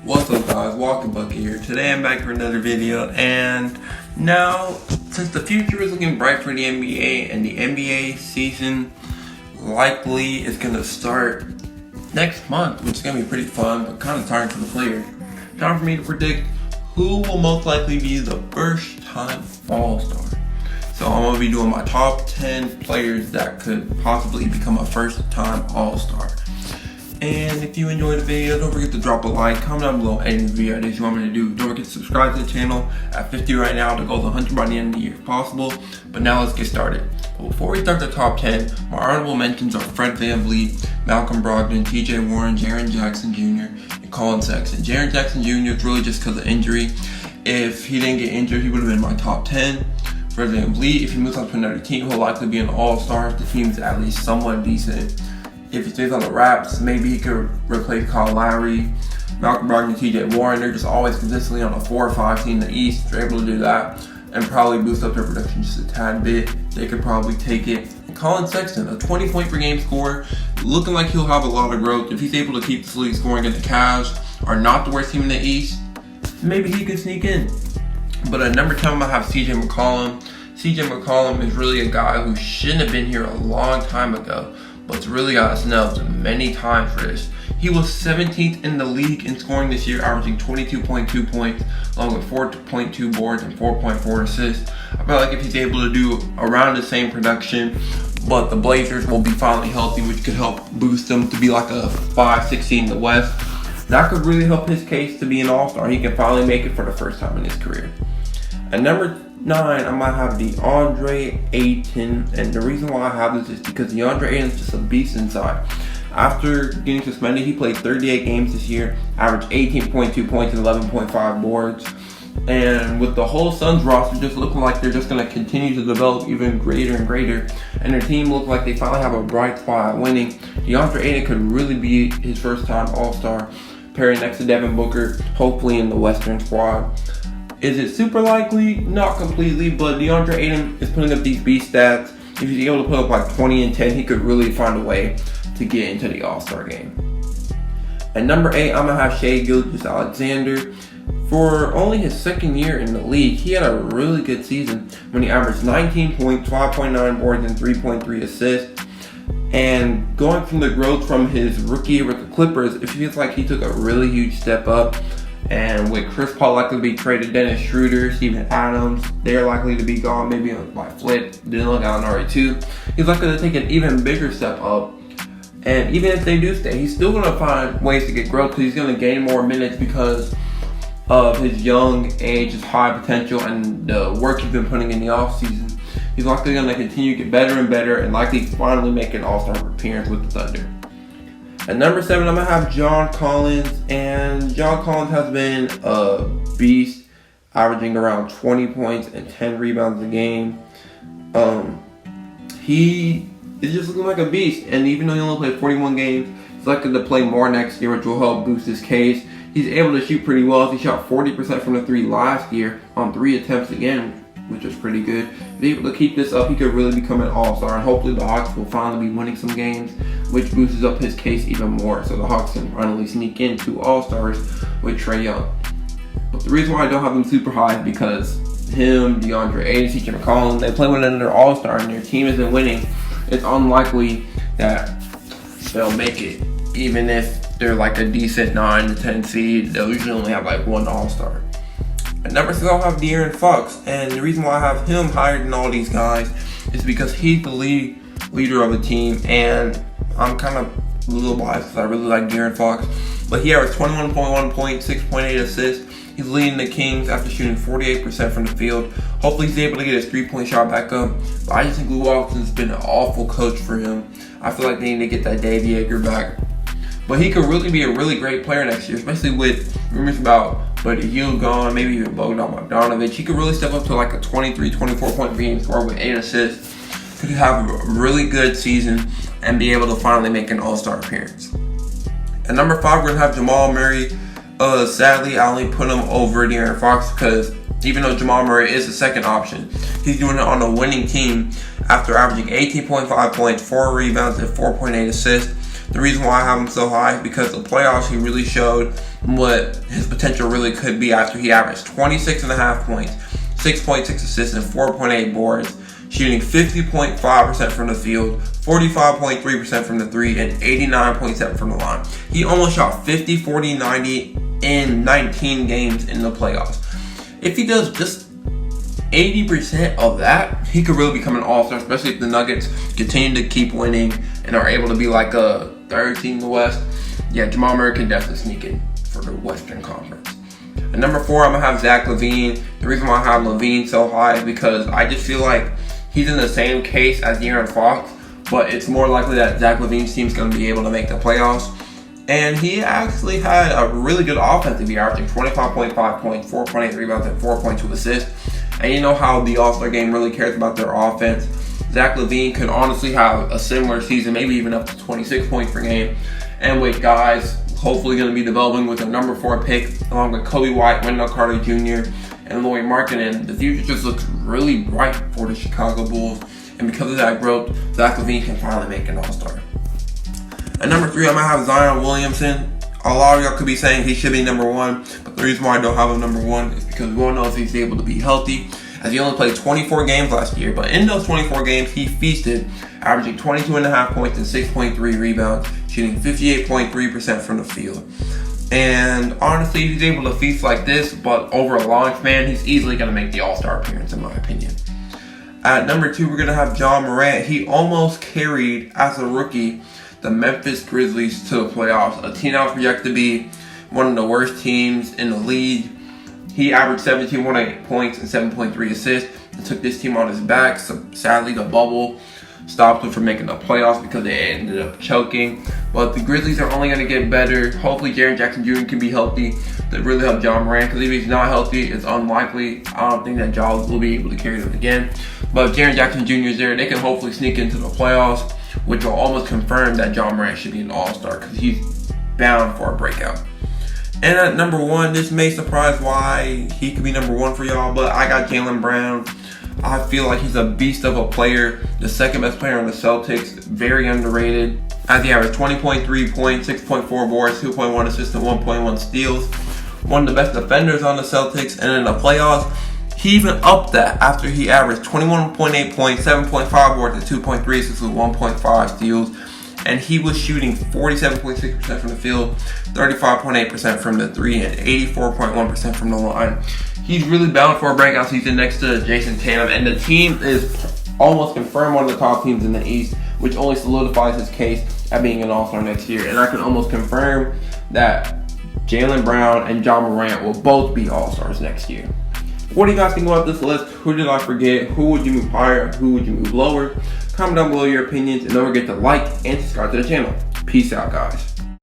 What's up guys, Walking Bucket here. Today I'm back for another video, and now since the future is looking bright for the NBA and the NBA season likely is going to start next month, which is going to be pretty fun but kind of tiring for the players. Time for me to predict who will most likely be the first time All-Star. So I'm going to be doing my top 10 players that could possibly become a first time All-Star. And if you enjoyed the video, don't forget to drop a like, comment down below any video ideas you want me to do. Don't forget to subscribe to the channel at 50 right now to go to 100 by the end of the year if possible. But now let's get started. But before we start the top 10, my honorable mentions are Fred VanVleet, Malcolm Brogdon, TJ Warren, Jaren Jackson Jr., and Colin Sexton. Jaren Jackson Jr. is really just because of injury. If he didn't get injured, he would have been my top 10. Fred VanVleet, if he moves on to another team, he'll likely be an all-star. The team's at least somewhat decent. If he stays on the Raps, maybe he could replace Kyle Lowry. Malcolm Brogdon and TJ Warren, they're just always consistently on a 4 or 5 team in the East. They're able to do that and probably boost up their production just a tad bit. They could probably take it. And Colin Sexton, a 20-point per game scorer, looking like he'll have a lot of growth. If he's able to keep this league scoring at the Cavs, are not the worst team in the East, maybe he could sneak in. But at number 10, I'm going to have CJ McCollum. CJ McCollum is really a guy who shouldn't have been here a long time ago, but's really got snubbed many times for this. He was 17th in the league in scoring this year, averaging 22.2 points, along with 4.2 boards and 4.4 assists. I feel like if he's able to do around the same production, but the Blazers will be finally healthy, which could help boost them to be like a 5-6 in the West. That could really help his case to be an all-star. He can finally make it for the first time in his career. At number 9, I might have DeAndre Ayton, and the reason why I have this is because DeAndre Ayton is just a beast inside. After getting suspended, he played 38 games this year, averaged 18.2 points and 11.5 boards. And with the whole Suns roster just looking like they're just going to continue to develop even greater and greater, and their team looks like they finally have a bright spot at winning, DeAndre Ayton could really be his first time All-Star, pairing next to Devin Booker, hopefully in the Western squad. Is it super likely? Not completely, but DeAndre Ayton is putting up these beast stats. If he's able to put up like 20 and 10, he could really find a way to get into the All-Star game. At number 8, I'm going to have Shai Gilgeous-Alexander. For only his second year in the league, he had a really good season when he averaged 19 points, 5.9 boards, and 3.3 assists. And going from the growth from his rookie year with the Clippers, it feels like he took a really huge step up. And with Chris Paul likely to be traded, Dennis Schroeder, Steven Adams, they're likely to be gone, maybe by flip, Dylan Gallinari too. He's likely to take an even bigger step up. And even if they do stay, he's still going to find ways to get growth because he's going to gain more minutes because of his young age, his high potential, and the work he's been putting in the offseason. He's likely going to continue to get better and better and likely finally make an All-Star appearance with the Thunder. At number 7, I'm going to have John Collins, and John Collins has been a beast, averaging around 20 points and 10 rebounds a game. He is just looking like a beast, and even though he only played 41 games, he's likely to play more next year, which will help boost his case. He's able to shoot pretty well. He shot 40% from the 3 last year on 3 attempts again, which is pretty good. If he's able to keep this up, he could really become an all-star, and hopefully the Hawks will finally be winning some games, which boosts up his case even more, so the Hawks can finally sneak into all-stars with Trae Young. But the reason why I don't have them super high is because him, DeAndre Ayton, CJ McCollum, they play with another all-star and their team isn't winning. It's unlikely that they'll make it. Even if they're like a decent 9 to 10 seed, they'll usually only have like one all-star. At number 6, I'll have De'Aaron Fox, and the reason why I have him higher than all these guys is because he's the leader of the team, and I'm kind of a little biased because I really like De'Aaron Fox, but he averaged 21.1 points, 6.8 assists. He's leading the Kings after shooting 48% from the field. Hopefully he's able to get his 3-point shot back up, but I just think Lou Walton's been an awful coach for him. I feel like they need to get that Davey Aker back. But he could really be a really great player next year, especially with rumors about Buddy Hield gone, maybe even Bogdan Bogdanovic. He could really step up to like a 23, 24-point game score with 8 assists. Could have a really good season and be able to finally make an All-Star appearance. At number 5, we're going to have Jamal Murray. Sadly, I only put him over De'Aaron Fox because even though Jamal Murray is the second option, he's doing it on a winning team after averaging 18.5 points, 4 rebounds, and 4.8 assists. The reason why I have him so high is because the playoffs he really showed what his potential really could be after he averaged 26.5 points, 6.6 assists, and 4.8 boards, shooting 50.5% from the field, 45.3% from the three, and 89.7% from the line. He almost shot 50, 40, 90 in 19 games in the playoffs. If he does just 80% of that, he could really become an all-star, especially if the Nuggets continue to keep winning and are able to be like a third team in the West. Yeah, Jamal Murray can definitely sneak in for the Western Conference. At number 4, I'm going to have Zach LaVine. The reason why I have LaVine so high is because I just feel like he's in the same case as De'Aaron Fox, but it's more likely that Zach LaVine's team is going to be able to make the playoffs. And he actually had a really good offensive year, averaging 25.5 points, 4.8 rebounds, and 4.2 assists. And you know how the All-Star game really cares about their offense. Zach LaVine could honestly have a similar season, maybe even up to 26 points per game. And with guys hopefully going to be developing with a number 4 pick, along with Kobe White, Wendell Carter Jr., and Lauri Markkanen, the future just looks really bright for the Chicago Bulls. And because of that growth, Zach LaVine can finally make an All-Star. At number 3, I'm going to have Zion Williamson. A lot of y'all could be saying he should be number 1, but the reason why I don't have him number 1 is because we won't know if he's able to be healthy, as he only played 24 games last year. But in those 24 games, he feasted, averaging 22.5 points and 6.3 rebounds, shooting 58.3% from the field. And honestly, he's able to feast like this, but over a long span, he's easily going to make the All-Star appearance, in my opinion. At number 2, we're going to have Ja Morant. He almost carried, as a rookie, the Memphis Grizzlies to the playoffs, a team that was projected to be one of the worst teams in the league. He averaged 17.8 points and 7.3 assists and took this team on his back. So sadly, the bubble stopped them from making the playoffs because they ended up choking. But the Grizzlies are only going to get better. Hopefully, Jaren Jackson Jr. can be healthy to really help Ja Morant, because if he's not healthy, it's unlikely. I don't think that Ja will be able to carry them again. But if Jaren Jackson Jr. is there, they can hopefully sneak into the playoffs, which will almost confirm that Ja Morant should be an All-Star, because he's bound for a breakout. And at number 1, this may surprise why he could be number 1 for y'all, but I got Jaylen Brown. I feel like he's a beast of a player, the second best player on the Celtics, very underrated. As he averaged 20.3 points, 6.4 boards, 2.1 assists, and 1.1 steals. One of the best defenders on the Celtics, and in the playoffs, he even upped that after he averaged 21.8 points, 7.5 boards, and 2.3 assists with 1.5 steals. And he was shooting 47.6% from the field, 35.8% from the three, and 84.1% from the line. He's really bound for a breakout season next to Jason Tatum, and the team is almost confirmed one of the top teams in the East, which only solidifies his case at being an All-Star next year. And I can almost confirm that Jaylen Brown and Ja Morant will both be All-Stars next year. What do you guys think about this list? Who did I forget? Who would you move higher? Who would you move lower? Comment down below your opinions, and don't forget to like and subscribe to the channel. Peace out, guys.